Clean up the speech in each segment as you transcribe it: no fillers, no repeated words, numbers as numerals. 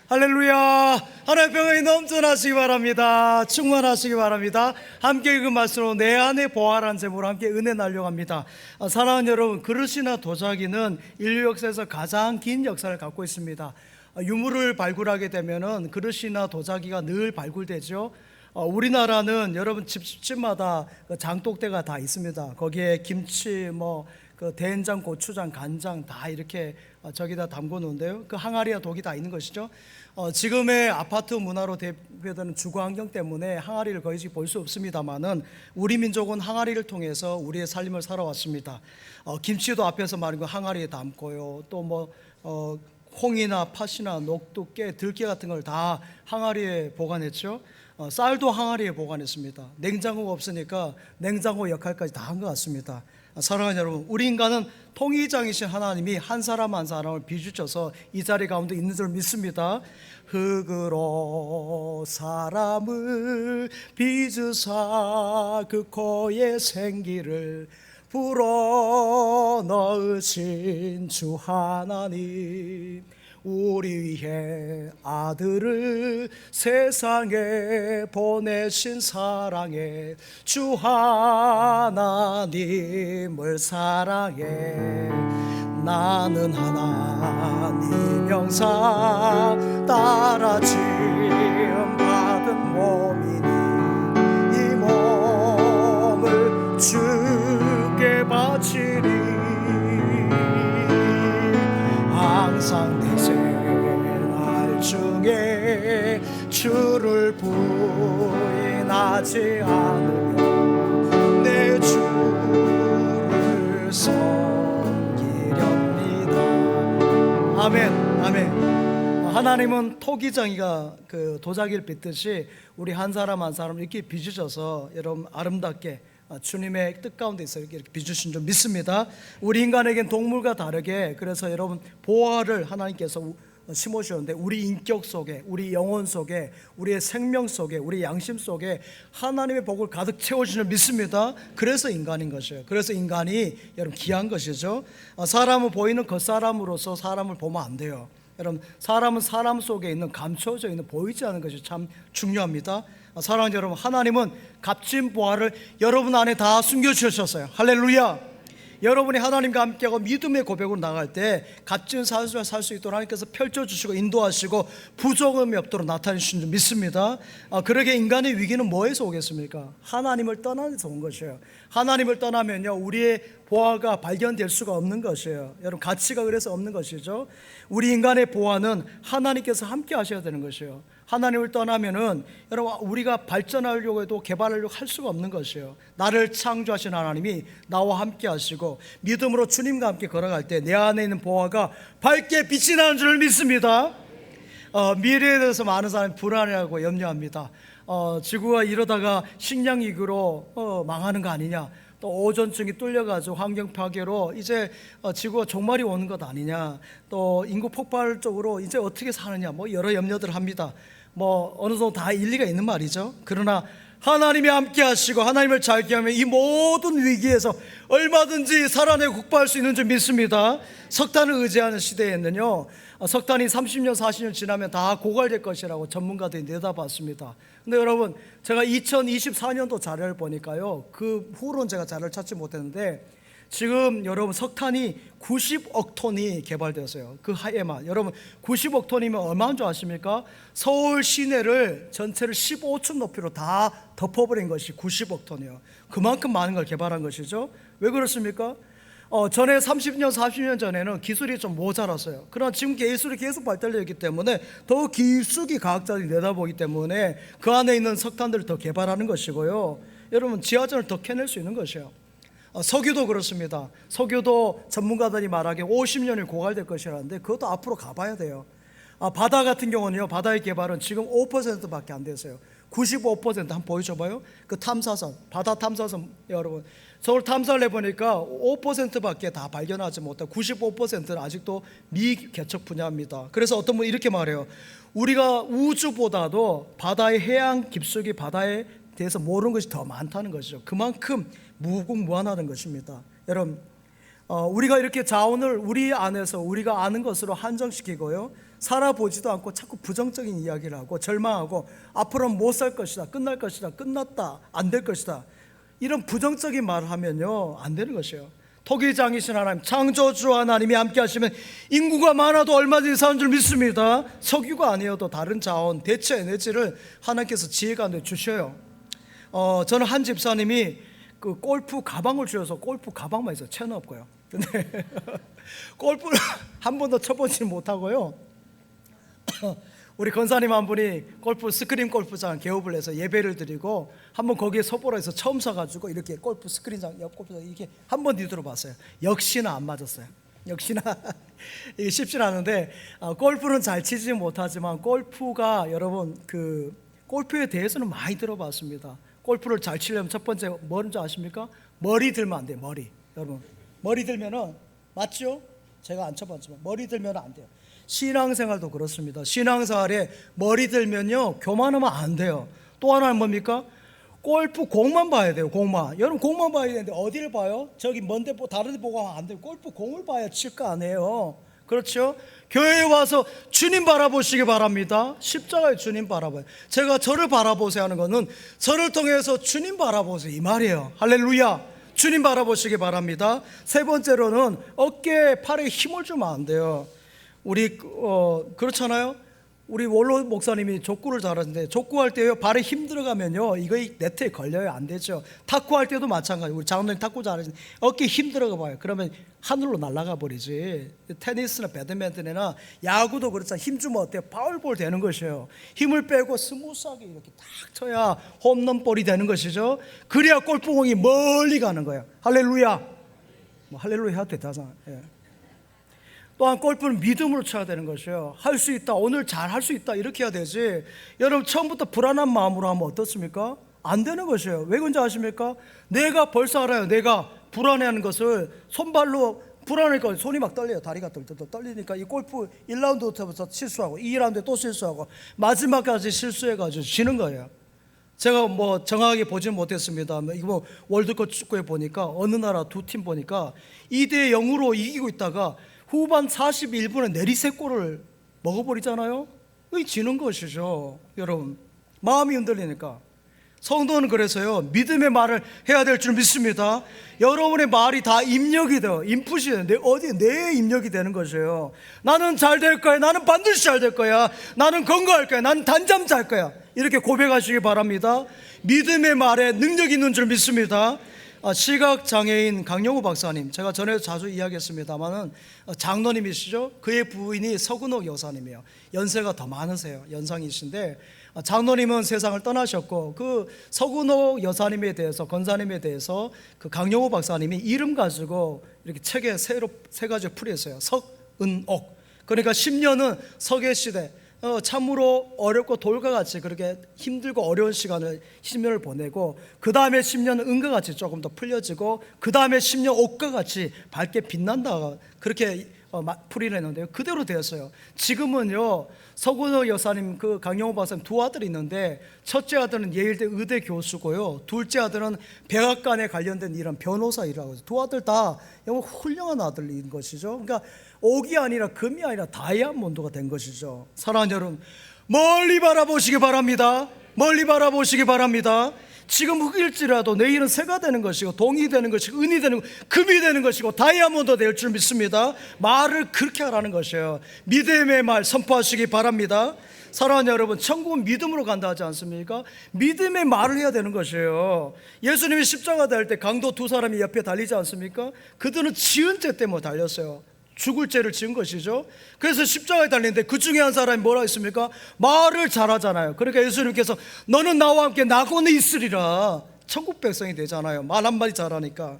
할렐루야. 하나님의 평강이 넘쳐나시기 바랍니다. 충만하시기 바랍니다. 함께 그 말씀으로 내 안에 보활한 제목으로 함께 은혜 나려고 합니다. 사랑하는 여러분, 그릇이나 도자기는 인류 역사에서 가장 긴 역사를 갖고 있습니다. 유물을 발굴하게 되면은 그릇이나 도자기가 늘 발굴되죠. 우리나라는 여러분 집마다 장독대가 다 있습니다. 거기에 김치, 된장, 고추장, 간장 다 이렇게 저기다 담궈 놓은데요. 그 항아리와 독이 다 있는 것이죠. 지금의 아파트 문화로 대표되는 주거 환경 때문에 항아리를 거의 볼 수 없습니다만은 우리 민족은 항아리를 통해서 우리의 삶을 살아왔습니다. 김치도 앞에서 말한 거 항아리에 담고요. 또 콩이나 팥이나 녹두, 깨, 들깨 같은 걸 다 항아리에 보관했죠. 쌀도 항아리에 보관했습니다. 냉장고가 없으니까 냉장고 역할까지 다 한 것 같습니다. 사랑하는 여러분, 우리 인간은 통일장이신 하나님이 한 사람 한 사람을 비추셔서 이 자리 가운데 있는 줄 믿습니다. 흙으로 사람을 빚으사 그 코에 생기를 불어넣으신 주 하나님, 우리 위해 아들을 세상에 보내신 사랑해 주 하나님을 사랑해. 나는 하나님 형상 따라 지음 받은 몸이니 이 몸을 주께 바치리. 항상 내 생활 중에 주를 부인하지 않으며 내 주를 섬기렵니다. 아멘, 아멘. 하나님은 토기장이가 그 도자기를 빚듯이 우리 한 사람 한 사람 이렇게 빚으셔서 여러분 아름답게 주님의 뜻 가운데서 이렇게 빚으신 줄 믿습니다. 우리 인간에겐 동물과 다르게 그래서 여러분 보화를 하나님께서 심으셨는데 우리 인격 속에, 우리 영혼 속에, 우리의 생명 속에, 우리 양심 속에 하나님의 복을 가득 채워주신 줄 믿습니다. 그래서 인간인 것이에요. 그래서 인간이 여러분 귀한 것이죠. 사람은 보이는 겉사람으로서 사람을 보면 안 돼요. 여러분, 사람은 사람 속에 있는 감춰져 있는 보이지 않는 것이 참 중요합니다. 사랑하는 여러분, 하나님은 값진 보화를 여러분 안에 다 숨겨주셨어요. 할렐루야. 여러분이 하나님과 함께하고 믿음의 고백으로 나갈 때 값진 삶을 살 수 있도록 하나님께서 펼쳐주시고 인도하시고 부족함이 없도록 나타내주신 줄 믿습니다. 그러게 인간의 위기는 뭐에서 오겠습니까? 하나님을 떠나서 온 것이에요. 하나님을 떠나면요 우리의 보화가 발견될 수가 없는 것이에요. 여러분, 가치가 그래서 없는 것이죠. 우리 인간의 보화는 하나님께서 함께 하셔야 되는 것이에요. 하나님을 떠나면은 여러분 우리가 발전하려고 해도 개발하려고 할 수가 없는 것이에요. 나를 창조하신 하나님이 나와 함께 하시고 믿음으로 주님과 함께 걸어갈 때 내 안에 있는 보화가 밝게 빛이 나는 줄 믿습니다. 미래에 대해서 많은 사람이 불안해하고 염려합니다. 지구가 이러다가 식량위기로 망하는 거 아니냐, 또 오존층이 뚫려가지고 환경 파괴로 이제 지구가 종말이 오는 것 아니냐, 또 인구 폭발 쪽으로 이제 어떻게 사느냐, 여러 염려들을 합니다. 어느 정도 다 일리가 있는 말이죠. 그러나 하나님이 함께 하시고 하나님을 잘 기하면 이 모든 위기에서 얼마든지 살아내고 극복할 수 있는 줄 믿습니다. 석탄을 의지하는 시대에는요 석탄이 30년 40년 지나면 다 고갈될 것이라고 전문가들이 내다봤습니다. 근데 여러분, 제가 2024년도 자료를 보니까요 그 후로는 제가 자료를 찾지 못했는데 지금 여러분 석탄이 90억 톤이 개발되었어요. 그 해에만. 여러분 90억 톤이면 얼마인 줄 아십니까? 서울 시내를 전체를 15층 높이로 다 덮어버린 것이 90억 톤이에요. 그만큼 많은 걸 개발한 것이죠. 왜 그렇습니까? 전에 30년 40년 전에는 기술이 좀 모자랐어요. 그러나 지금 기술이 계속 발달되어 있기 때문에 더 깊숙이 과학자들이 내다보기 때문에 그 안에 있는 석탄들을 더 개발하는 것이고요. 여러분, 지하철을 더 캐낼 수 있는 것이에요. 석유도 그렇습니다. 석유도 전문가들이 말하기에 50년이 고갈될 것이라는데 그것도 앞으로 가봐야 돼요. 바다 같은 경우는요 바다의 개발은 지금 5%밖에 안 됐어요. 95% 한번 보여줘봐요. 그 탐사선, 바다 탐사선, 여러분 서울 탐사를 해보니까 5%밖에 다 발견하지 못하고 95%는 아직도 미개척 분야입니다. 그래서 어떤 분이 이렇게 말해요. 우리가 우주보다도 바다의 해양 깊숙이 바다에 대해서 모르는 것이 더 많다는 것이죠. 그만큼 무궁무한하다는 것입니다. 여러분, 우리가 이렇게 자원을 우리 안에서 우리가 아는 것으로 한정시키고요 살아보지도 않고 자꾸 부정적인 이야기를 하고 절망하고 앞으로는 못 살 것이다, 끝날 것이다, 끝났다, 안 될 것이다, 이런 부정적인 말을 하면요 안 되는 것이에요. 토기장이신 하나님, 창조주 하나님이 함께 하시면 인구가 많아도 얼마든지 사는 줄 믿습니다. 석유가 아니어도 다른 자원, 대체 에너지를 하나님께서 지혜가 주셔요. 저는 한 집사님이 그 골프 가방을 주셔서 골프 가방만 있어요. 채는 없고요. 근데 골프를 한 번도 쳐보지 못하고요, 우리 권사님 한 분이 골프 스크린 골프장 개업을 해서 예배를 드리고 한번 거기에 서보라 해서 처음 사가지고 이렇게 골프 스크린장 옆 골프장 이렇게 한번 뒤돌아봤어요. 역시나 안 맞았어요. 역시나 이게 쉽지 않은데, 골프는 잘 치지 못하지만 골프가 여러분 그 골프에 대해서는 많이 들어봤습니다. 골프를 잘 치려면 첫 번째 뭔지 아십니까? 머리 들면 안 돼요. 머리. 여러분 머리 들면은, 맞죠? 제가 안 쳐봤지만 머리 들면 안 돼요. 신앙생활도 그렇습니다. 신앙생활에 머리 들면요 교만하면 안 돼요. 또 하나는 뭡니까? 골프 공만 봐야 돼요. 공만. 여러분 공만 봐야 되는데 어디를 봐요? 저기 먼데 다른 데 보고 하면 안 돼요. 골프 공을 봐야 칠 거 아니에요. 그렇죠? 교회에 와서 주님 바라보시기 바랍니다. 십자가에 주님 바라봐요. 제가 저를 바라보세요 하는 거는 저를 통해서 주님 바라보세요 이 말이에요. 할렐루야. 주님 바라보시기 바랍니다. 세 번째로는 어깨에 팔에 힘을 주면 안 돼요. 우리 그렇잖아요. 우리 원로 목사님이 족구를 잘하는데 족구할 때요 발에 힘 들어가면요 이거 네트에 걸려요. 안 되죠. 탁구할 때도 마찬가지. 우리 장로님 탁구 잘하시는데 어깨에 힘 들어가 봐요. 그러면 하늘로 날아가 버리지. 테니스나 배드민턴이나 야구도 그렇잖아요. 힘 주면 어때요? 파울볼 되는 것이에요. 힘을 빼고 스무스하게 이렇게 탁 쳐야 홈런볼이 되는 것이죠. 그래야 골프공이 멀리 가는 거예요. 할렐루야. 뭐 할렐루야 해도 되잖아요. 예. 또한 골프는 믿음으로 쳐야 되는 것이에요. 할 수 있다, 오늘 잘 할 수 있다, 이렇게 해야 되지. 여러분 처음부터 불안한 마음으로 하면 어떻습니까? 안 되는 것이에요. 왜 그런지 아십니까? 내가 벌써 알아요. 내가 불안해하는 것을 손발로 불안하니까 손이 막 떨려요. 다리가 떨리니까 이 골프 1라운드부터 실수하고 2라운드에 또 실수하고 마지막까지 실수해가지고 지는 거예요. 제가 뭐 정확하게 보지는 못했습니다. 이거 뭐 월드컵 축구에 보니까 어느 나라 두 팀 보니까 2대 0으로 이기고 있다가 후반 41분에 내리세골을 먹어버리잖아요. 이 지는 것이죠. 여러분 마음이 흔들리니까. 성도는 그래서요 믿음의 말을 해야 될 줄 믿습니다. 여러분의 말이 다 입력이 돼요. 인풋이 돼요. 내 입력이 되는 것이에요. 나는 잘 될 거야. 나는 반드시 잘 될 거야. 나는 건강할 거야. 나는 단잠 잘 거야. 이렇게 고백하시기 바랍니다. 믿음의 말에 능력이 있는 줄 믿습니다. 시각장애인 강영우 박사님, 제가 전에 자주 이야기했습니다만은 장로님이시죠. 그의 부인이 서근옥 여사님이에요. 연세가 더 많으세요. 연상이신데 장로님은 세상을 떠나셨고 그 서근옥 여사님에 대해서, 권사님에 대해서 그 강영우 박사님이 이름 가지고 이렇게 책에 세 가지 풀이했어요. 석은옥. 그러니까 10년은 석의 참으로 어렵고 돌과 같이 그렇게 힘들고 어려운 시간을 10년을 보내고 그 다음에 10년은 은과 같이 조금 더 풀려지고 그 다음에 10년 옥과 같이 밝게 빛난다, 그렇게 풀이를 했는데요. 그대로 되었어요. 지금은요 서근호 여사님, 그 강영호 박사님 두 아들이 있는데 첫째 아들은 예일대 의대 교수고요, 둘째 아들은 백악관에 관련된 이런 변호사 일을 하고 있어요. 두 아들 다 영어 훌륭한 아들인 것이죠. 그러니까 옥이 아니라 금이 아니라 다이아몬드가 된 것이죠. 사랑하는 여러분, 멀리 바라보시기 바랍니다. 멀리 바라보시기 바랍니다. 지금 흙일지라도 내일은 새가 되는 것이고 동이 되는 것이고 은이 되는 것이고 금이 되는 것이고 다이아몬드 될 줄 믿습니다. 말을 그렇게 하라는 것이에요. 믿음의 말 선포하시기 바랍니다. 사랑하는 여러분, 천국은 믿음으로 간다 하지 않습니까? 믿음의 말을 해야 되는 것이에요. 예수님이 십자가 달 때 강도 두 사람이 옆에 달리지 않습니까? 그들은 지은 죄 때문에 달렸어요. 죽을 죄를 지은 것이죠. 그래서 십자가에 달리는데 그 중에 한 사람이 뭐라 했습니까? 말을 잘하잖아요. 그러니까 예수님께서 너는 나와 함께 낙원에 있으리라, 천국 백성이 되잖아요. 말 한마디 잘하니까.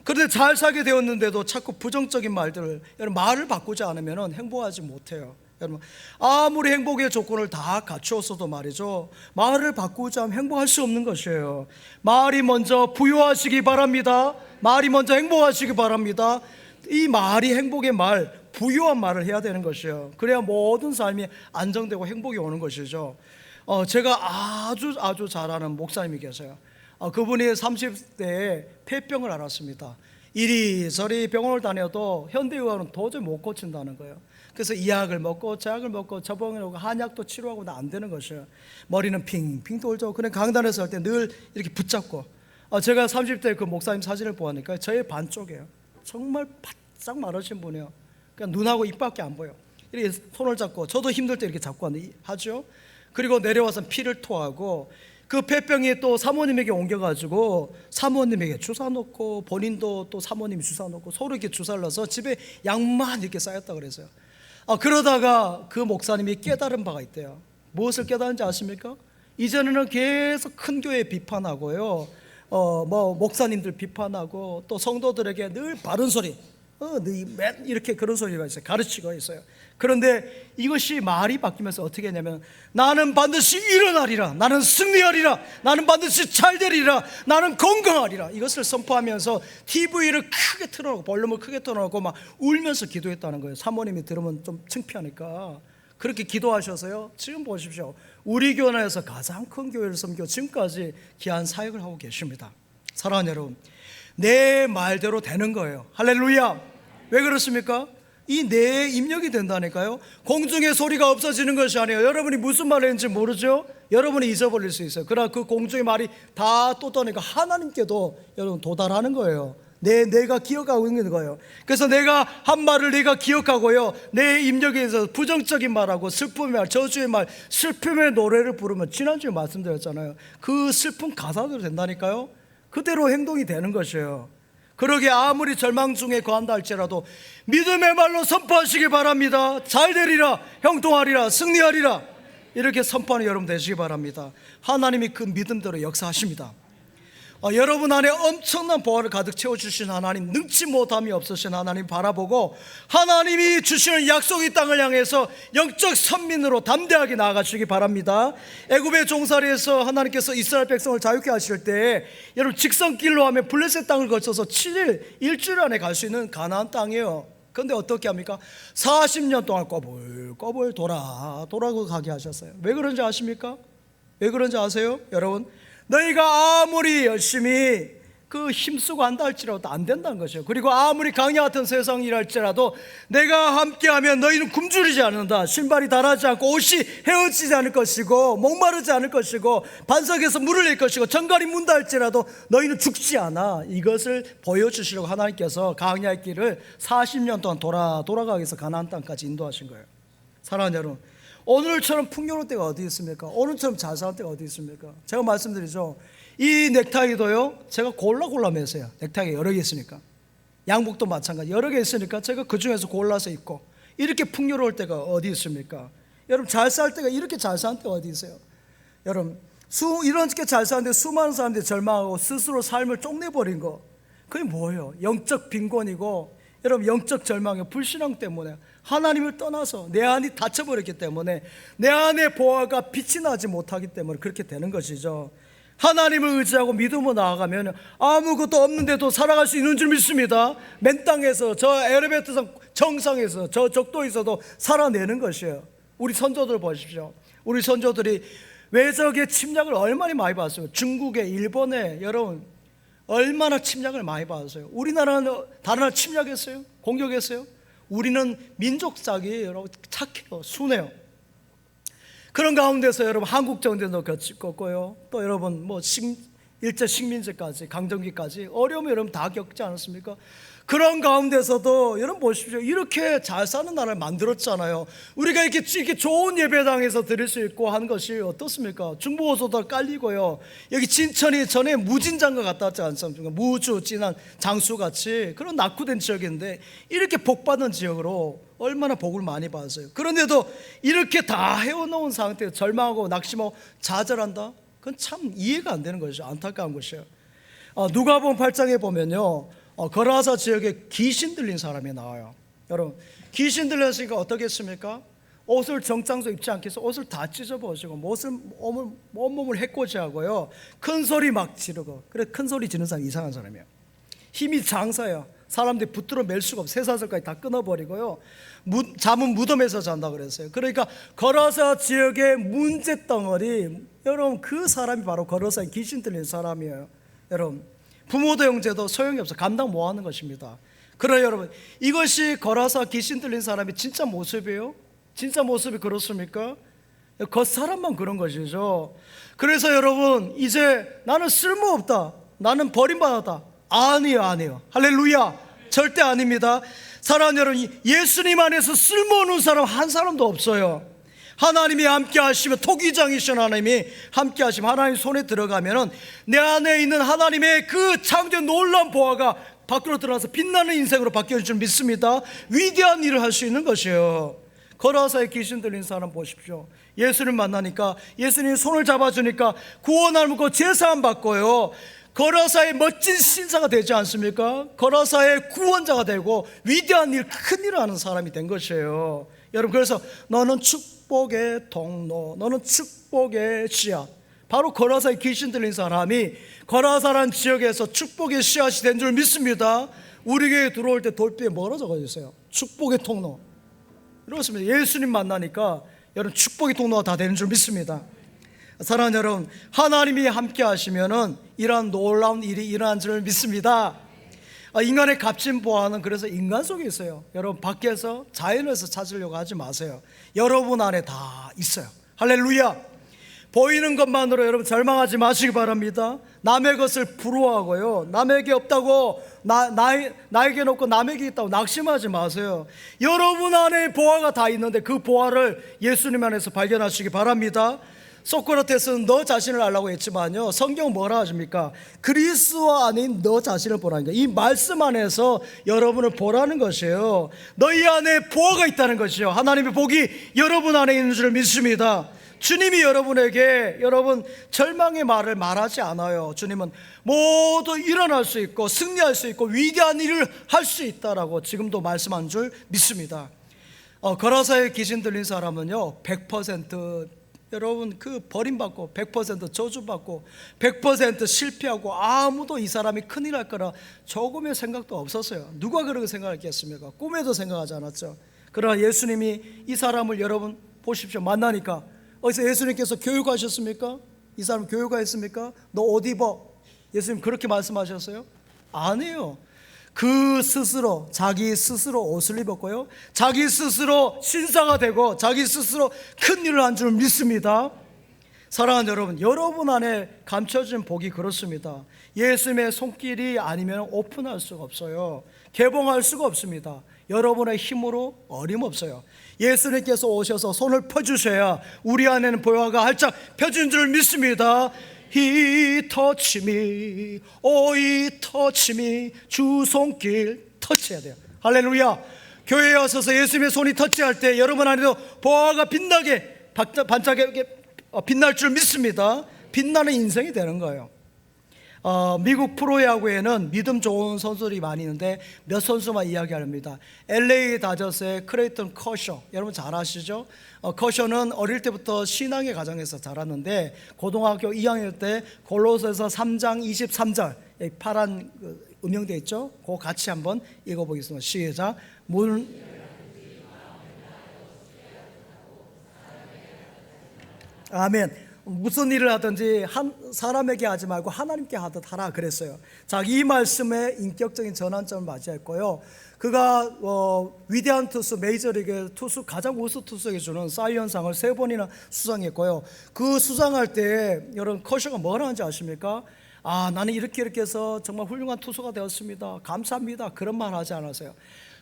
그런데 잘 살게 되었는데도 자꾸 부정적인 말들을, 여러분 말을 바꾸지 않으면 행복하지 못해요. 여러분 아무리 행복의 조건을 다 갖추었어도 말이죠, 말을 바꾸지 않으면 행복할 수 없는 것이에요. 말이 먼저 부유하시기 바랍니다. 말이 먼저 행복하시기 바랍니다. 이 말이 행복의 말, 부유한 말을 해야 되는 것이에요. 그래야 모든 삶이 안정되고 행복이 오는 것이죠. 제가 아주 잘 아는 목사님이 계세요. 그분이 30대에 폐병을 앓았습니다. 이리저리 병원을 다녀도 현대의학은 도저히 못 고친다는 거예요. 그래서 이 약을 먹고 저 약을 먹고 저병을 먹고 한약도 치료하고 나 안 되는 것이에요. 머리는 핑핑 돌죠. 그냥 강단에서 할 때 늘 이렇게 붙잡고, 제가 30대 그 목사님 사진을 보니까 저의 반쪽이에요. 정말 바짝 마르신 분이에요. 그냥 눈하고 입밖에 안 보여. 이렇게 손을 잡고, 저도 힘들 때 이렇게 잡고 하죠. 그리고 내려와서 피를 토하고, 그 폐병이 또 사모님에게 옮겨가지고 사모님에게 주사 놓고, 본인도 또 사모님이 주사 놓고, 서로 이렇게 주사를 넣어서 집에 약만 이렇게 쌓였다 그랬어요. 그러다가 그 목사님이 깨달은 바가 있대요. 무엇을 깨달은지 아십니까? 이전에는 계속 큰 교회 비판하고요, 목사님들 비판하고, 또 성도들에게 늘 바른 소리, 맨 이렇게 그런 소리가 있어요. 가르치고 있어요. 그런데 이것이 말이 바뀌면서 어떻게 했냐면, 나는 반드시 일어나리라, 나는 승리하리라, 나는 반드시 잘되리라, 나는 건강하리라, 이것을 선포하면서 TV를 크게 틀어놓고, 볼륨을 크게 틀어놓고 막 울면서 기도했다는 거예요. 사모님이 들으면 좀 창피하니까 그렇게 기도하셔서요, 지금 보십시오, 우리 교회에서 가장 큰 교회를 섬겨 지금까지 귀한 사역을 하고 계십니다. 사랑하는 여러분, 내 말대로 되는 거예요. 할렐루야. 왜 그렇습니까? 이 뇌에 입력이 된다니까요. 공중의 소리가 없어지는 것이 아니에요. 여러분이 무슨 말을 했는지 모르죠? 여러분이 잊어버릴 수 있어요. 그러나 그 공중의 말이 다 또 떠니까 하나님께도 여러분 도달하는 거예요. 내가 기억하고 있는 거예요. 그래서 내가 한 말을 내가 기억하고요, 내 입력에서 부정적인 말하고 슬픔의 말, 저주의 말, 슬픔의 노래를 부르면, 지난주에 말씀드렸잖아요, 그 슬픈 가사대로 된다니까요. 그대로 행동이 되는 것이에요. 그러게 아무리 절망 중에 거한다 할지라도 믿음의 말로 선포하시기 바랍니다. 잘되리라, 형통하리라, 승리하리라, 이렇게 선포하는 여러분 되시기 바랍니다. 하나님이 그 믿음대로 역사하십니다. 여러분 안에 엄청난 보화를 가득 채워주신 하나님, 능치 못함이 없으신 하나님 바라보고, 하나님이 주시는 약속의 땅을 향해서 영적 선민으로 담대하게 나아가시기 바랍니다. 애굽의 종살이에서 하나님께서 이스라엘 백성을 자유케 하실 때, 여러분 직선길로 하면 블레셋 땅을 거쳐서 7일, 일주일 안에 갈 수 있는 가나안 땅이에요. 그런데 어떻게 합니까? 40년 동안 꼬불꼬불 돌아고 가게 하셨어요. 왜 그런지 아십니까? 왜 그런지 아세요? 여러분, 너희가 아무리 열심히 힘쓰고 한다 할지라도 안 된다는 것이에요. 그리고 아무리 강야 같은 세상이랄지라도 내가 함께하면 너희는 굶주리지 않는다. 신발이 닳지 않고 옷이 헤어지지 않을 것이고, 목마르지 않을 것이고, 반석에서 물을 낼 것이고, 정갈이 문다 할지라도 너희는 죽지 않아. 이것을 보여주시려고 하나님께서 강야의 길을 40년 동안 돌아가기 위해서 가나안 땅까지 인도하신 거예요. 사랑하는 여러분, 오늘처럼 풍요로운 때가 어디 있습니까? 오늘처럼 잘 사는 때가 어디 있습니까? 제가 말씀드리죠, 이 넥타이도요, 제가 골라 맸어요. 넥타이가 여러 개 있으니까. 양복도 마찬가지, 여러 개 있으니까 제가 그 중에서 골라서 입고. 이렇게 풍요로울 때가 어디 있습니까? 여러분, 잘 살 때가, 이렇게 잘 사는 때가 어디 있어요? 여러분, 이렇게 잘 사는데 수많은 사람들이 절망하고 스스로 삶을 쪽내버린 거, 그게 뭐예요? 영적 빈곤이고, 여러분, 영적 절망이요, 불신앙 때문에, 하나님을 떠나서 내 안이 닫혀버렸기 때문에, 내 안에 보화가 빛이 나지 못하기 때문에 그렇게 되는 것이죠. 하나님을 의지하고 믿음으로 나아가면 아무것도 없는데도 살아갈 수 있는 줄 믿습니다. 맨 땅에서, 저 에베레스트 정상에서, 저 적도에서도 살아내는 것이에요. 우리 선조들 보십시오. 우리 선조들이 외적의 침략을 얼마나 많이 받았어요. 중국에, 일본에, 여러분 얼마나 침략을 많이 받았어요. 우리나라는 다른 나라 침략했어요? 공격했어요? 우리는 민족사기 여러분 착해요, 순해요. 그런 가운데서 여러분 한국 정전도 겪었고요, 또 여러분 일제 식민지까지, 강점기까지 어려움을 여러분 다 겪지 않았습니까? 그런 가운데서도 여러분 보십시오, 이렇게 잘 사는 나라를 만들었잖아요. 우리가 이렇게 좋은 예배당에서 드릴 수 있고 하는 것이 어떻습니까? 중부호수도 깔리고요, 여기 진천이 전에 무진장과 갔다 왔지 않습니까? 무주 진한 장수같이 그런 낙후된 지역인데, 이렇게 복받은 지역으로 얼마나 복을 많이 받았어요. 그런데도 이렇게 다 해워놓은 상태에서 절망하고 낙심하고 좌절한다? 그건 참 이해가 안 되는 것이죠. 안타까운 것이에요. 누가복음 8장에 보면요, 거라사 지역에 귀신 들린 사람이 나와요. 여러분, 귀신 들렸으니까 어떻게 했습니까? 옷을 정장도 입지 않게 해서 옷을 다 찢어버리고 온몸을 해코지하고요, 큰 소리 막 지르고. 그래, 큰 소리 지르는 사람 이상한 사람이에요. 힘이 장사예요. 사람들이 붙들어 맬 수가 없어. 쇠사슬까지 다 끊어버리고요, 잠은 무덤에서 잔다 그랬어요. 그러니까 거라사 지역의 문제덩어리, 여러분 그 사람이 바로 거라사에 귀신 들린 사람이에요. 여러분, 부모도 형제도 소용이 없어. 감당 못하는 것입니다. 그러나 여러분, 이것이 거라사 귀신 들린 사람의 진짜 모습이에요? 진짜 모습이 그렇습니까? 겉사람만 그런 것이죠. 그래서 여러분, 이제 나는 쓸모없다, 나는 버림받았다, 아니에요. 할렐루야. 절대 아닙니다. 사랑하는 여러분, 예수님 안에서 쓸모없는 사람 한 사람도 없어요. 하나님이 함께 하시면, 토기장이신 하나님이 함께 하시면, 하나님 손에 들어가면 내 안에 있는 하나님의 그 창조의 놀라운 보화가 밖으로 들어와서 빛나는 인생으로 바뀌어질 줄 믿습니다. 위대한 일을 할 수 있는 것이에요. 거라사에 귀신 들린 사람 보십시오. 예수님 만나니까, 예수님 손을 잡아주니까 구원을 받고 제사함 받고요, 거라사의 멋진 신사가 되지 않습니까? 거라사의 구원자가 되고 위대한 일, 큰 일을 하는 사람이 된 것이에요. 여러분, 그래서 너는 축복의 통로, 너는 축복의 씨앗. 바로 거라사에 귀신 들린 사람이 거라사라는 지역에서 축복의 씨앗이 된 줄 믿습니다. 우리 교회에 들어올 때 돌비에 뭐라 적어졌어요? 축복의 통로. 그렇습니다. 예수님 만나니까 여러분, 축복의 통로가 다 되는 줄 믿습니다. 사랑하는 여러분, 하나님이 함께 하시면은 이러한 놀라운 일이 일어난 줄 믿습니다. 인간의 값진 보화는 그래서 인간 속에 있어요. 여러분, 밖에서 자연에서 찾으려고 하지 마세요. 여러분 안에 다 있어요. 할렐루야. 보이는 것만으로 여러분 절망하지 마시기 바랍니다. 남의 것을 부러워하고요, 남에게 없다고 나에게 없고 남에게 있다고 낙심하지 마세요. 여러분 안에 보화가 다 있는데 그 보화를 예수님 안에서 발견하시기 바랍니다. 소크라테스는 너 자신을 알라고 했지만요, 성경은 뭐라 하십니까? 그리스도 아닌 너 자신을 보라는 거예요. 이 말씀 안에서 여러분을 보라는 것이에요. 너희 안에 보화가 있다는 것이요, 하나님의 복이 여러분 안에 있는 줄 믿습니다. 주님이 여러분에게 여러분 절망의 말을 말하지 않아요. 주님은 모두 일어날 수 있고 승리할 수 있고 위대한 일을 할 수 있다라고 지금도 말씀한 줄 믿습니다. 거라사에 귀신 들린 사람은요, 100% 여러분 그 버림받고 100% 저주받고 100% 실패하고 아무도 이 사람이 큰일 할 거라 조금의 생각도 없었어요. 누가 그렇게 생각했겠습니까? 꿈에도 생각하지 않았죠. 그러나 예수님이 이 사람을 여러분 보십시오. 만나니까 어디서 예수님께서 교육하셨습니까? 이 사람 교육하셨습니까? 너 옷 입어. 예수님 그렇게 말씀하셨어요? 아니에요. 그 스스로 자기 스스로 옷을 입었고요, 자기 스스로 신사가 되고 자기 스스로 큰 일을 한 줄 믿습니다. 사랑하는 여러분, 여러분 안에 감춰진 복이 그렇습니다. 예수님의 손길이 아니면 오픈할 수가 없어요. 개봉할 수가 없습니다. 여러분의 힘으로 어림없어요. 예수님께서 오셔서 손을 펴주셔야 우리 안에는 보화가 활짝 펴진 줄 믿습니다. He touch me, oh He touch me. 주 손길 터치해야 돼요. 할렐루야. 교회에 와서서 예수님의 손이 터치할 때 여러분 안에도 보화가 빛나게 반짝하게 빛날 줄 믿습니다. 빛나는 인생이 되는 거예요. 미국 프로야구에는 믿음 좋은 선수들이 많이 있는데 몇 선수만 이야기합니다. LA 다저스의 크레이턴 커셔, 여러분 잘 아시죠? 커셔는 어릴 때부터 신앙의 가정에서 자랐는데 고등학교 2학년 때 골로새서 3장 23절 파란 음영되어 있죠? 그거 같이 한번 읽어보겠습니다. 시작. 아멘. 무슨 일을 하든지 한 사람에게 하지 말고 하나님께 하듯 하라 그랬어요. 자, 이 말씀에 인격적인 전환점을 맞이했고요. 그가 위대한 투수, 메이저리그 투수 가장 우수 투수에게 주는 사이언상을 3번이나 수상했고요. 그 수상할 때 여러분 커셔가 뭘 하는지 아십니까? 나는 이렇게 해서 정말 훌륭한 투수가 되었습니다, 감사합니다, 그런 말 하지 않았어요.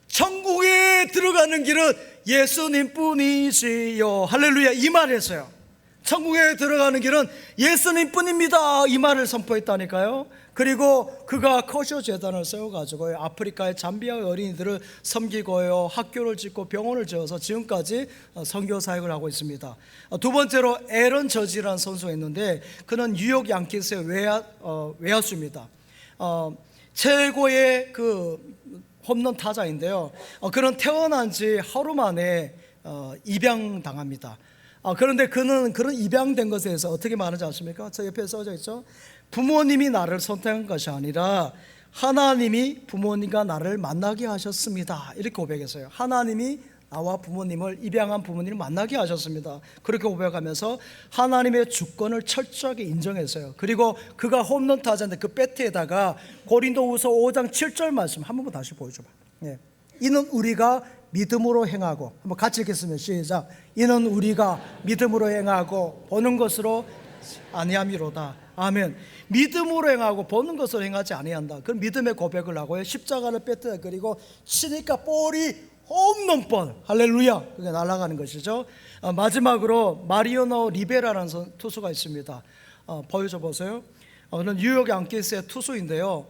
천국에 들어가는 길은 예수님뿐이지요, 할렐루야, 이 말 했어요. 천국에 들어가는 길은 예수님뿐입니다, 이 말을 선포했다니까요. 그리고 그가 커셔 재단을 세워가지고 아프리카의 잠비아의 어린이들을 섬기고요, 학교를 짓고 병원을 지어서 지금까지 선교 사역을 하고 있습니다. 두 번째로 에런 저지라는 선수가 있는데 그는 뉴욕 양키스의 외야수입니다. 최고의 그 홈런 타자인데요, 그는 태어난 지 하루 만에 입양당합니다. 그런데 그는 그런 입양된 것에 대해서 어떻게 말하는지 아십니까? 저 옆에 써져 있죠? 부모님이 나를 선택한 것이 아니라 하나님이 부모님과 나를 만나게 하셨습니다, 이렇게 고백했어요. 하나님이 나와 부모님을, 입양한 부모님을 만나게 하셨습니다, 그렇게 고백하면서 하나님의 주권을 철저하게 인정했어요. 그리고 그가 홈런 타자인데 그 배트에다가 고린도후서 5장 7절 말씀 한 번만 다시 보여줘봐. 예. 이는 우리가 믿음으로 행하고, 한번 같이 읽겠습니다. 시작. 이는 우리가 믿음으로 행하고 보는 것으로 아니함이로다. 아멘. 믿음으로 행하고 보는 것으로 행하지 아니한다. 그 믿음의 고백을 하고요. 십자가를 뺐다. 그리고 치니까 볼이 홈런 볼. 할렐루야. 그게 날아가는 것이죠. 마지막으로 마리아노 리베라라는 투수가 있습니다. 보여줘 보세요. 그는 뉴욕 양키스의 투수인데요.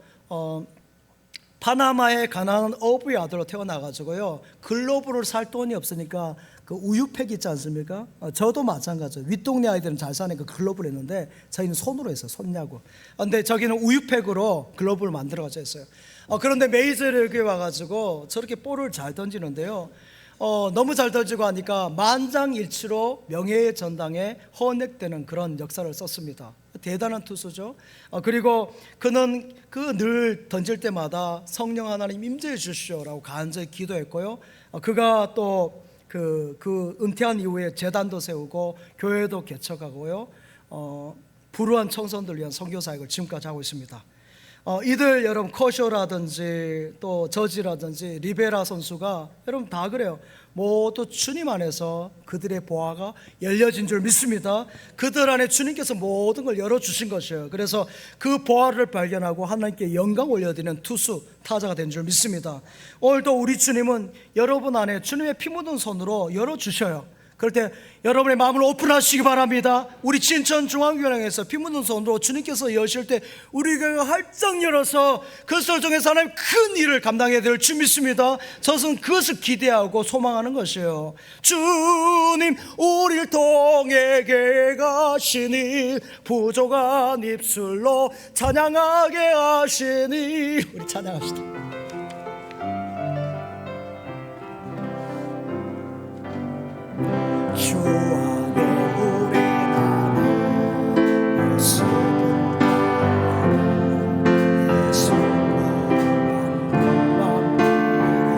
파나마의 가난한 어부의 아들로 태어나가지고요, 글로브를 살 돈이 없으니까 그 우유팩 있지 않습니까? 저도 마찬가지예요. 윗동네 아이들은 잘 사니까 글로브를 했는데 저희는 손으로 했어요. 손야구. 근데 저기는 우유팩으로 글로브를 만들어가지고 했어요. 그런데 메이저리그에 와가지고 저렇게 볼을 잘 던지는데요, 너무 잘 던지고 하니까 만장일치로 명예의 전당에 헌액되는 그런 역사를 썼습니다. 대단한 투수죠. 그리고 그는 늘 던질 때마다 성령 하나님 임재해 주시오라고 간절히 기도했고요. 그가 또 그 은퇴한 이후에 재단도 세우고 교회도 개척하고요, 불우한 청소년들 위한 선교 사역을 지금까지 하고 있습니다. 이들 여러분 커쇼라든지 또 저지라든지 리베라 선수가 여러분 다 그래요. 모두 주님 안에서 그들의 보화가 열려진 줄 믿습니다. 그들 안에 주님께서 모든 걸 열어주신 것이에요. 그래서 그 보화를 발견하고 하나님께 영광 올려드리는 투수 타자가 된 줄 믿습니다. 오늘도 우리 주님은 여러분 안에 주님의 피 묻은 손으로 열어주셔요. 그럴 때 여러분의 마음을 오픈하시기 바랍니다. 우리 진천중앙교회에서 피 묻은 손으로 주님께서 여실 때 우리 교회가 활짝 열어서 그것을 통해서 하나님 큰 일을 감당해야 될 줄 믿습니다. 저는 그것을 기대하고 소망하는 것이에요. 주님 우리를 통해 계가시니 부족한 입술로 찬양하게 하시니. 우리 찬양합시다. 주 안에 우리 나는 모습은 예수와 만나는 사랑의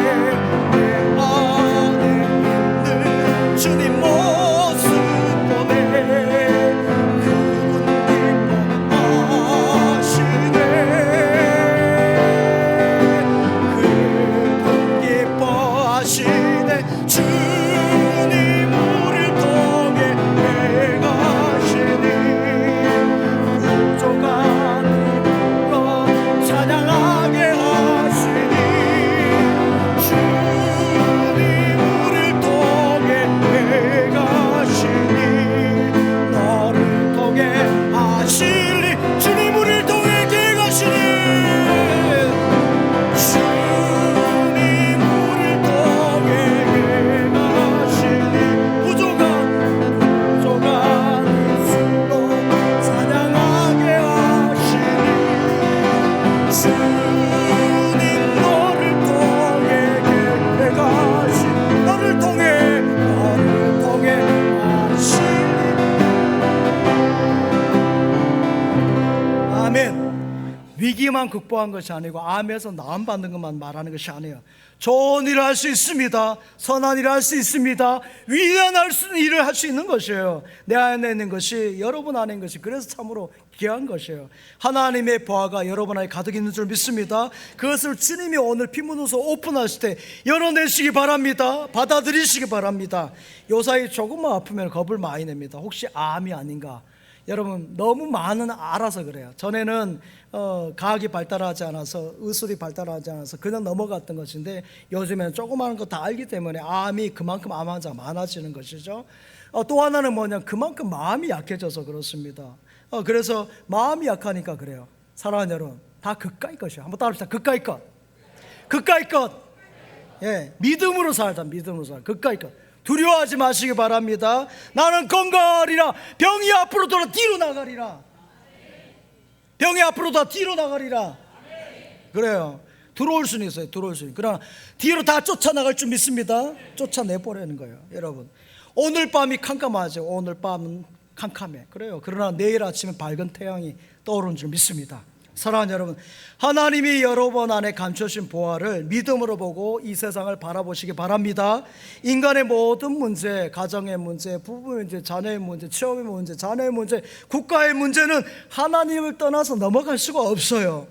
성행은 따스한 주님 위기만 극복한 것이 아니고 암에서 나음 받는 것만 말하는 것이 아니에요. 좋은 일을 할 수 있습니다. 선한 일을 할 수 있습니다. 위대한 일을 할 수 있는 것이에요. 내 안에 있는 것이 여러분 안에 있는 것이 그래서 참으로 귀한 것이에요. 하나님의 보화가 여러분 안에 가득 있는 줄 믿습니다. 그것을 주님이 오늘 피 묻어서 오픈하실 때 열어내시기 바랍니다. 받아들이시기 바랍니다. 요사이 조금만 아프면 겁을 많이 냅니다. 혹시 암이 아닌가? 여러분 너무 많은 알아서 그래요. 전에는 과학이 발달하지 않아서, 의술이 발달하지 않아서 그냥 넘어갔던 것인데 요즘에는 조그마한 거 다 알기 때문에 암이 그만큼 암 환자가 많아지는 것이죠. 또 하나는 뭐냐, 그만큼 마음이 약해져서 그렇습니다. 그래서 마음이 약하니까 그래요. 사랑하는 여러분, 다 그까이 것이에요. 한번 따라합시다. 그까이 것. 그까이 것. 예, 믿음으로 살자. 믿음으로 살. 그까이 것. 두려워하지 마시기 바랍니다. 나는 건강하리라. 병이 앞으로 돌아 뒤로 나가리라. 병이 앞으로 다 뒤로 나가리라. 그래요. 들어올 수는 있어요. 들어올 수는. 그러나 뒤로 다 쫓아나갈 줄 믿습니다. 쫓아내버리는 거예요. 여러분, 오늘 밤이 캄캄하죠. 오늘 밤은 캄캄해. 그래요. 그러나 내일 아침에 밝은 태양이 떠오르는 줄 믿습니다. 사랑하는 여러분, 하나님이 여러분 안에 감춰주신 보화를 믿음으로 보고 이 세상을 바라보시기 바랍니다. 인간의 모든 문제, 가정의 문제, 부부의 문제, 자녀의 문제, 취업의 문제, 자녀의 문제, 국가의 문제는 하나님을 떠나서 넘어갈 수가 없어요.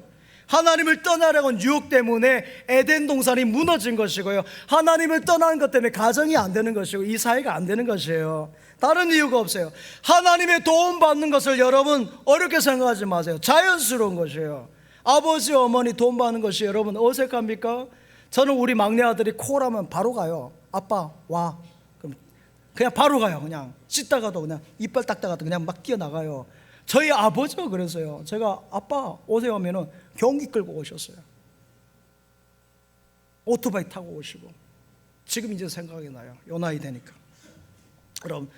하나님을 떠나려고 유혹 때문에 에덴 동산이 무너진 것이고요, 하나님을 떠나는 것 때문에 가정이 안 되는 것이고 이 사회가 안 되는 것이에요. 다른 이유가 없어요. 하나님의 도움 받는 것을 여러분 어렵게 생각하지 마세요. 자연스러운 것이에요. 아버지 어머니 도움 받는 것이 여러분 어색합니까? 저는 우리 막내 아들이 콜하면 바로 가요. 아빠 와. 그럼 그냥 바로 가요. 그냥 씻다가도 그냥 이빨 닦다가도 그냥 막 뛰어나가요. 저희 아버지가 그랬어요. 제가 아빠 오세요 하면은 경기 끌고 오셨어요. 오토바이 타고 오시고. 지금 이제 생각이 나요. 요 나이 되니까. 그럼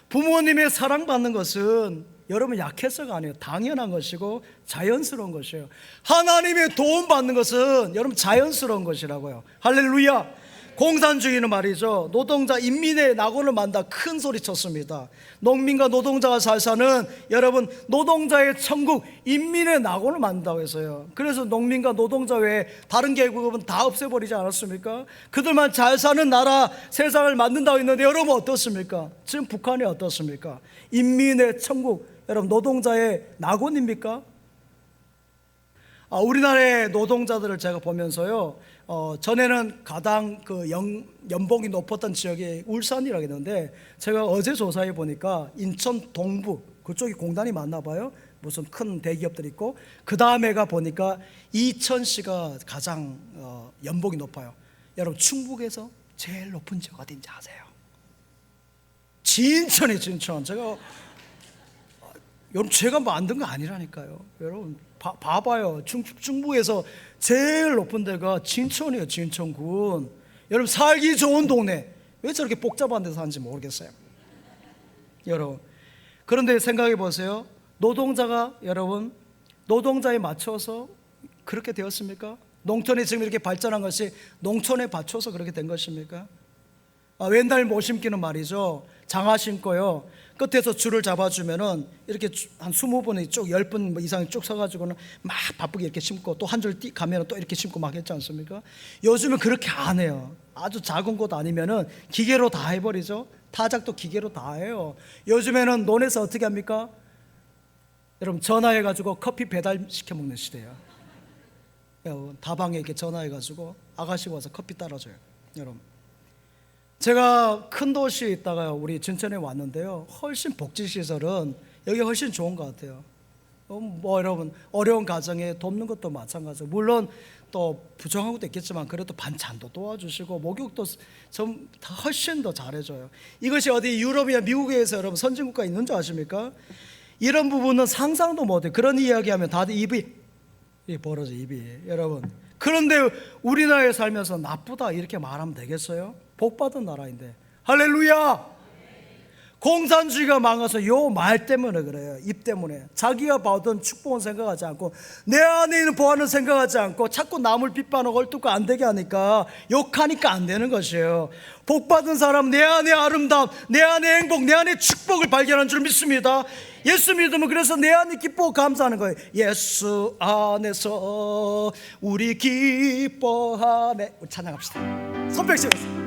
부모님의 사랑받는 것은 여러분 약해서가 아니에요. 당연한 것이고 자연스러운 것이에요. 하나님의 도움받는 것은 여러분 자연스러운 것이라고요. 할렐루야. 공산주의는 말이죠, 노동자 인민의 낙원을 만다 큰 소리 쳤습니다. 농민과 노동자가 잘 사는 여러분 노동자의 천국, 인민의 낙원을 만든다고 해서요. 그래서 농민과 노동자 외에 다른 계급은 다 없애버리지 않았습니까? 그들만 잘 사는 나라, 세상을 만든다고 했는데 여러분 어떻습니까? 지금 북한이 어떻습니까? 인민의 천국, 여러분 노동자의 낙원입니까? 우리나라의 노동자들을 제가 보면서요, 전에는 가장 연봉이 높았던 지역이 울산이라고 했는데 제가 어제 조사해 보니까 인천 동부 그쪽이 공단이 많나 봐요. 무슨 큰 대기업들이 있고 그 다음에가 보니까 이천시가 가장 연봉이 높아요. 여러분 충북에서 제일 높은 지역 어딘지 아세요? 진천이 진천. 여러분 제가 만든 거 아니라니까요. 여러분 봐봐요. 충북에서 제일 높은 데가 진천이에요. 진천군. 여러분 살기 좋은 동네. 왜 저렇게 복잡한 데서 사는지 모르겠어요. 여러분 그런데 생각해 보세요. 노동자가 여러분 노동자에 맞춰서 그렇게 되었습니까? 농촌이 지금 이렇게 발전한 것이 농촌에 맞춰서 그렇게 된 것입니까? 왼날 못 심기는 말이죠, 장화 심고요 끝에서 줄을 잡아주면은 이렇게 한 20분이 쭉 10분 이상이 쭉 서가지고는 막 바쁘게 이렇게 심고 또 한 줄 가면은 또 이렇게 심고 막 했지 않습니까? 요즘은 그렇게 안 해요. 아주 작은 곳 아니면은 기계로 다 해버리죠. 타작도 기계로 다 해요. 요즘에는 논에서 어떻게 합니까? 여러분 전화해가지고 커피 배달 시켜 먹는 시대예요. 여러분 다방에 이렇게 전화해가지고 아가씨가 와서 커피 따라줘요. 여러분 제가 큰 도시에 있다가 우리 진천에 왔는데요, 훨씬 복지시설은 여기 훨씬 좋은 것 같아요. 여러분 어려운 가정에 돕는 것도 마찬가지고, 물론 또 부정한 것도 있겠지만 그래도 반찬도 도와주시고 목욕도 좀 훨씬 더 잘해줘요. 이것이 어디 유럽이나 미국에서 여러분 선진국가에 있는 줄 아십니까? 이런 부분은 상상도 못해요. 그런 이야기하면 다들 입이 벌어져 입이. 여러분 그런데 우리나라에 살면서 나쁘다 이렇게 말하면 되겠어요? 복받은 나라인데. 할렐루야. 공산주의가 망해서 요 말 때문에 그래요. 입 때문에. 자기가 받은 축복은 생각하지 않고 내 안에 있는 보안은 생각하지 않고 자꾸 남을 비판하고 얼뚝고 안 되게 하니까 욕하니까 안 되는 것이에요. 복받은 사람 내 안에 아름다움, 내 안에 행복, 내 안에 축복을 발견한 줄 믿습니다. 예수 믿으면 그래서 내 안에 기뻐 감사하는 거예요. 예수 안에서 우리 기뻐하네. 찬양합시다. 손뼉치면서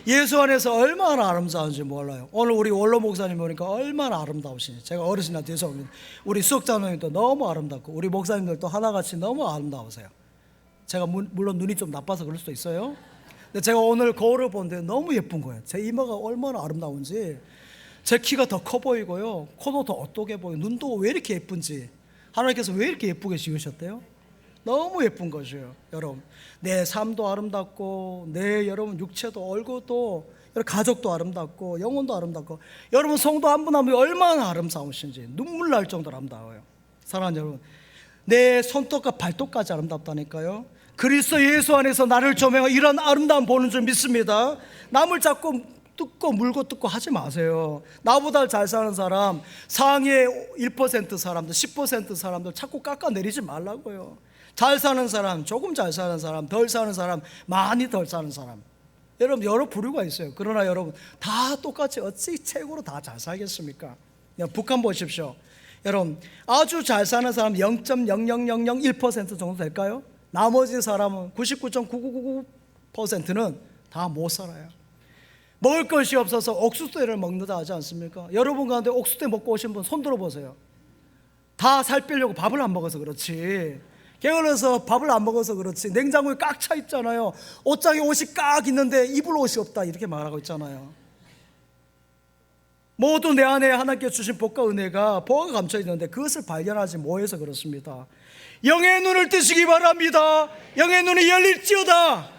예수 안에서 얼마나 아름다운지 몰라요. 오늘 우리 원로 목사님 보니까 얼마나 아름다우시니. 제가 어르신한테 죄송합니다. 우리 수석자님도 너무 아름답고 우리 목사님들도 하나같이 너무 아름다우세요. 제가 물론 눈이 좀 나빠서 그럴 수도 있어요. 근데 제가 오늘 거울을 보는데 너무 예쁜 거예요. 제 이마가 얼마나 아름다운지, 제 키가 더 커 보이고요, 코도 더 어떻게 보이고, 눈도 왜 이렇게 예쁜지, 하나님께서 왜 이렇게 예쁘게 지으셨대요? 너무 예쁜 것이에요. 여러분, 내 삶도 아름답고, 내 여러분 육체도, 얼굴도, 가족도 아름답고, 영혼도 아름답고, 여러분 성도 한 분 한 분이 얼마나 아름다우신지 눈물 날 정도로 아름다워요. 사랑하는 여러분, 내 손톱과 발톱까지 아름답다니까요. 그리스도 예수 안에서 나를 조명하고 이런 아름다움 보는 줄 믿습니다. 남을 자꾸 뜯고 물고 뜯고 하지 마세요. 나보다 잘 사는 사람, 상위의 1% 사람들, 10% 사람들 자꾸 깎아내리지 말라고요. 잘 사는 사람, 조금 잘 사는 사람, 덜 사는 사람, 많이 덜 사는 사람, 여러분 여러 부류가 있어요. 그러나 여러분 다 똑같이 어찌 최고로 다 잘 살겠습니까? 북한 보십시오. 여러분 아주 잘 사는 사람 0.00001% 정도 될까요? 나머지 사람은 99.9999%는 다 못 살아요. 먹을 것이 없어서 옥수수대를 먹는다 하지 않습니까? 여러분 가운데 옥수수대 먹고 오신 분 손 들어보세요. 다 살 빼려고 밥을 안 먹어서 그렇지, 게을러서 밥을 안 먹어서 그렇지, 냉장고에 꽉 차 있잖아요. 옷장에 옷이 꽉 있는데 입을 옷이 없다 이렇게 말하고 있잖아요. 모두 내 안에 하나님께 주신 복과 은혜가 보화가 감춰 있는데 그것을 발견하지 못해서 그렇습니다. 영의 눈을 뜨시기 바랍니다. 영의 눈이 열릴지어다.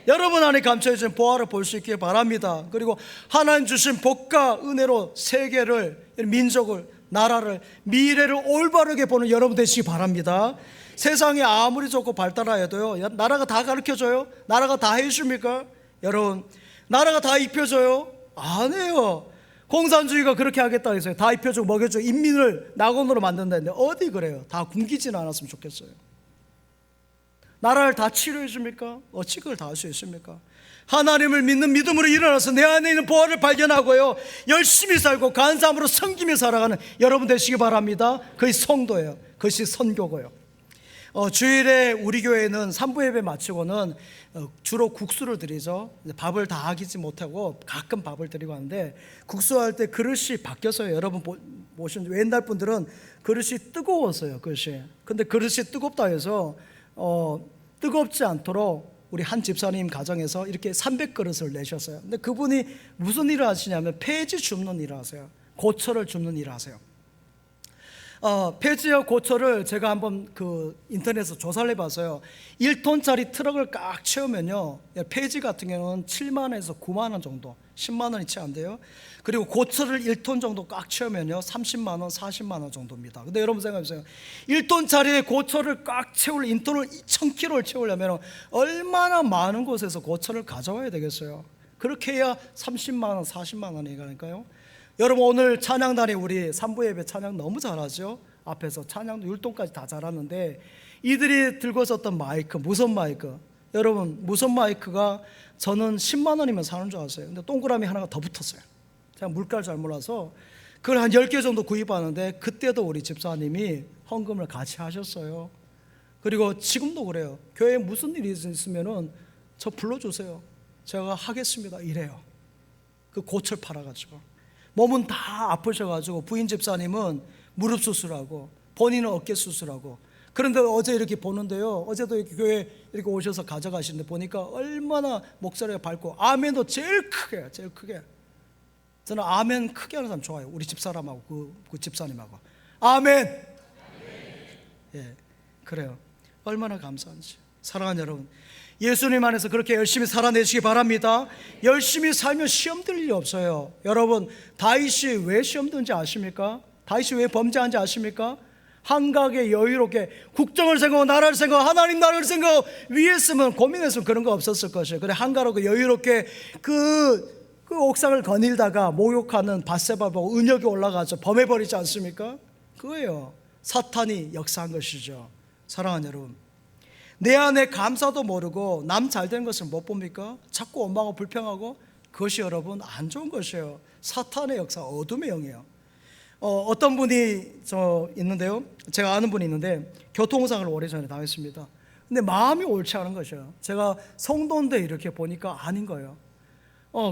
여러분 안에 감춰진 보화를 볼 수 있기를 바랍니다. 그리고 하나님 주신 복과 은혜로 세계를, 민족을, 나라를, 미래를 올바르게 보는 여러분 되시기 바랍니다. 세상이 아무리 좋고 발달하여도요, 나라가 다 가르쳐줘요? 나라가 다 해줍니까? 여러분, 나라가 다 입혀줘요? 안 해요. 공산주의가 그렇게 하겠다 해서요, 다 입혀주고 먹여주고 인민을 낙원으로 만든다는데 어디 그래요? 다 굶기지는 않았으면 좋겠어요. 나라를 다 치료해 줍니까? 어찌 그걸 다 할 수 있습니까? 하나님을 믿는 믿음으로 일어나서 내 안에 있는 보화를 발견하고요, 열심히 살고 간사함으로 섬기며 살아가는 여러분 되시기 바랍니다. 그것이 성도예요. 그것이 선교고요. 주일에 우리 교회는 3부 예배 마치고는 주로 국수를 드리죠. 밥을 다 하기지 못하고 가끔 밥을 드리고 하는데, 국수할 때 그릇이 바뀌었어요. 여러분 보시면 옛날 분들은 그릇이 뜨거웠어요. 그릇이. 근데 그릇이 뜨겁다 해서 뜨겁지 않도록 우리 한 집사님 가정에서 이렇게 300그릇을 내셨어요. 근데 그분이 무슨 일을 하시냐면 폐지 줍는 일을 하세요. 고철을 줍는 일을 하세요. 폐지와 고철을 제가 한번 인터넷에서 조사를 해봤어요. 1톤짜리 트럭을 꽉 채우면요, 폐지 같은 경우는 7만원에서 9만원 정도, 10만원이 채 안 돼요. 그리고 고철을 1톤 정도 꽉 채우면요 30만원, 40만원 정도입니다. 근데 여러분 생각해보세요. 1톤짜리 고철을 꽉 채울 1톤을 1000kg를 채우려면 얼마나 많은 곳에서 고철을 가져와야 되겠어요. 그렇게 해야 30만원, 40만원이니까요. 여러분 오늘 찬양단이 우리 3부 예배 찬양 너무 잘하죠. 앞에서 찬양도 율동까지 다 잘하는데, 이들이 들고 있었던 마이크, 무선 마이크, 여러분 무선 마이크가 저는 10만원이면 사는 줄 알았어요. 근데 동그라미 하나가 더 붙었어요. 제가 물가를 잘 몰라서 그걸 한 10개 정도 구입하는데, 그때도 우리 집사님이 헌금을 같이 하셨어요. 그리고 지금도 그래요. 교회에 무슨 일이 있으면은 저 불러주세요. 제가 하겠습니다 이래요. 그 고철 팔아가지고. 몸은 다 아프셔가지고 부인 집사님은 무릎 수술하고 본인은 어깨 수술하고. 그런데 어제 이렇게 보는데요, 어제도 이렇게 교회 이렇게 오셔서 가져가시는데 보니까 얼마나 목소리가 밝고 아멘도 제일 크게, 제일 크게. 저는 아멘 크게 하는 사람 좋아요. 우리 집사람하고 그 집사님하고 아멘. 예, 그래요. 얼마나 감사한지. 사랑하는 여러분, 예수님 안에서 그렇게 열심히 살아내시기 바랍니다. 열심히 살면 시험 들 일이 없어요. 여러분 다윗이 왜 시험 든지 아십니까? 다윗이 왜 범죄한지 아십니까? 한가하게 여유롭게 국정을 생각하고 나라를 생각하고 하나님 나라를 생각하고 위했으면, 고민했으면 그런 거 없었을 것이에요. 그래 한가하고 여유롭게 그 옥상을 거닐다가 목욕하는 밧세바 보고 은역이 올라가서 범해버리지 않습니까? 그거예요. 사탄이 역사한 것이죠. 사랑하는 여러분, 내 안에 감사도 모르고 남 잘된 것을 못 봅니까? 자꾸 원망하고 불평하고, 그것이 여러분 안 좋은 것이에요. 사탄의 역사, 어둠의 영이에요. 어떤 분이 있는데요, 제가 아는 분이 있는데 교통사고를 오래전에 당했습니다. 근데 마음이 옳지 않은 것이에요. 제가 성도인데 이렇게 보니까 아닌 거예요.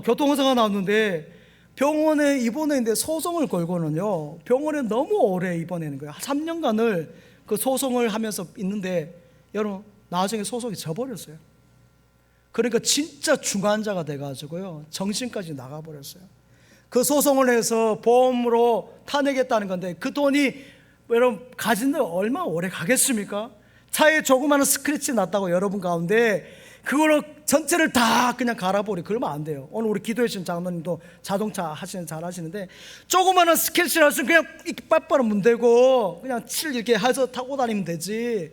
교통사고가 났는데 병원에 입원했는데 소송을 걸고는요, 병원에 너무 오래 입원하는 거예요. 3년간을 그 소송을 하면서 있는데 여러분 나중에 소송이 져버렸어요. 그러니까 진짜 중환자가 돼가지고요, 정신까지 나가버렸어요. 그 소송을 해서 보험으로 타내겠다는 건데 그 돈이 여러분 가진데 얼마나 오래 가겠습니까? 차에 조그마한 스크래치 났다고 여러분 가운데 그걸로 전체를 다 그냥 갈아버리고 그러면 안 돼요. 오늘 우리 기도해 주신 장로님도 자동차 잘 하시는데 조그마한 스크래치 났으면 그냥 이렇게 빳빳한 문대고 그냥 칠 이렇게 해서 타고 다니면 되지,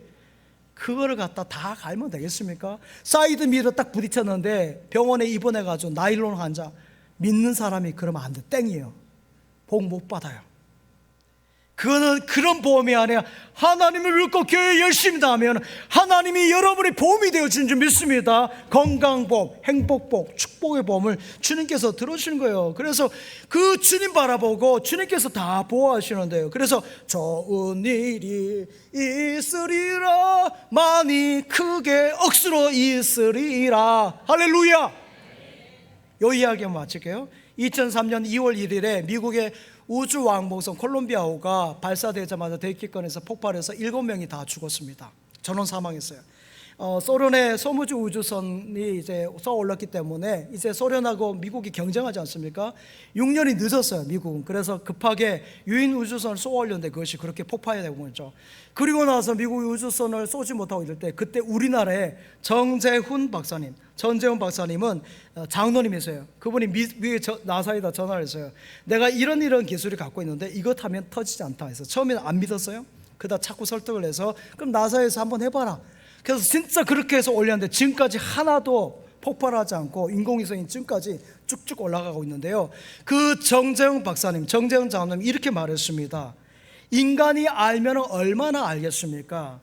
그거를 갖다 다 갈면 되겠습니까? 사이드 미러 딱 부딪혔는데 병원에 입원해가지고 나일론 환자, 믿는 사람이 그러면 안 돼, 땡이에요. 복 못 받아요. 그거는 그런 보험이 아니라 하나님을 믿고 교회 열심히 다하면 하나님이 여러분의 보험이 되어지는 줄 믿습니다. 건강보험, 행복보험, 축복의 보험을 주님께서 들어주시는 거예요. 그래서 그 주님 바라보고 주님께서 다 보호하시는데요. 그래서 좋은 일이 있으리라, 많이 크게 억수로 있으리라. 할렐루야. 이 이야기 한번 마칠게요. 2003년 2월 1일에 미국의 우주왕복선 콜롬비아호가 발사되자마자 대기권에서 폭발해서 7명이 다 죽었습니다. 전원 사망했어요. 소련의 소무주 우주선이 이제 쏘올랐기 때문에 이제 소련하고 미국이 경쟁하지 않습니까? 6년이 늦었어요, 미국은. 그래서 급하게 유인 우주선을 쏘아올렸는데 그것이 그렇게 폭파되고 있죠. 그리고 나서 미국이 우주선을 쏘지 못하고 있을 때 그때 우리나라의 전재훈 박사님은 장로님이세요. 그분이 위에 나사에다 전화를 했어요. 내가 이런 기술을 갖고 있는데 이것 하면 터지지 않다 해서 처음에는 안 믿었어요. 그러다 자꾸 설득을 해서 그럼 나사에서 한번 해봐라. 그래서 진짜 그렇게 해서 올렸는데 지금까지 하나도 폭발하지 않고 인공위성이 지금까지 쭉쭉 올라가고 있는데요. 그 정재훈 장로님 이렇게 말했습니다. 인간이 알면 얼마나 알겠습니까?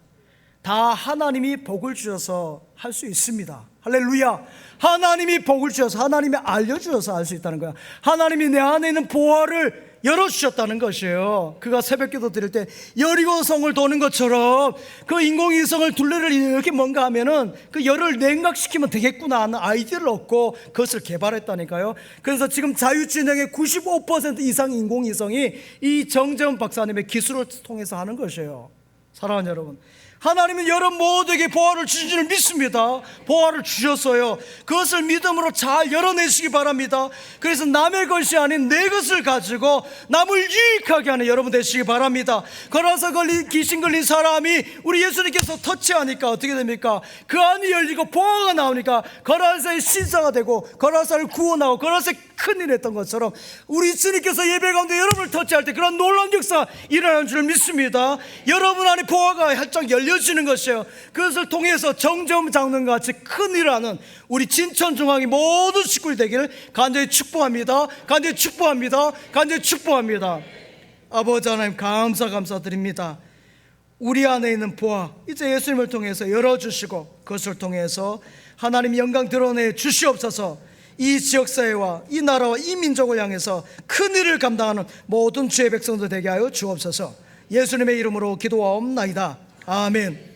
다 하나님이 복을 주셔서 할 수 있습니다. 할렐루야. 하나님이 복을 주셔서, 하나님이 알려주셔서 할 수 있다는 거야. 하나님이 내 안에 있는 보화를 열어주셨다는 것이에요. 그가 새벽기도 드릴 때 여리고성을 도는 것처럼 그 인공위성을 둘레를 이렇게 뭔가 하면은 그 열을 냉각시키면 되겠구나 하는 아이디어를 얻고 그것을 개발했다니까요. 그래서 지금 자유진영의 95% 이상 인공위성이 이 정재훈 박사님의 기술을 통해서 하는 것이에요. 사랑하는 여러분, 하나님은 여러분 모두에게 보화를 주신 줄 믿습니다. 보화를 주셨어요. 그것을 믿음으로 잘 열어내시기 바랍니다. 그래서 남의 것이 아닌 내 것을 가지고 남을 유익하게 하는 여러분 되시기 바랍니다. 걸어서 귀신 걸린 사람이 우리 예수님께서 터치하니까 어떻게 됩니까? 그 안이 열리고 보화가 나오니까 거라사의 신사가 되고 거라사를 구원하고 거라사의 큰일 했던 것처럼 우리 주님께서 예배 가운데 여러분을 터치할 때 그런 놀라운 역사 일어나는 줄 믿습니다. 여러분 안에 보화가 활짝 열려지는 것이에요. 그것을 통해서 정재훈 장로님과 같이 큰일을 하는 우리 진천중앙이 모든 식구이 되기를 간절히 축복합니다. 간절히 축복합니다. 간절히 축복합니다. 아버지 하나님 감사드립니다. 우리 안에 있는 보화 이제 예수님을 통해서 열어주시고 그것을 통해서 하나님 영광 드러내 주시옵소서. 이 지역사회와 이 나라와 이 민족을 향해서 큰일을 감당하는 모든 주의 백성들 되게 하여 주옵소서. 예수님의 이름으로 기도하옵나이다. 아멘.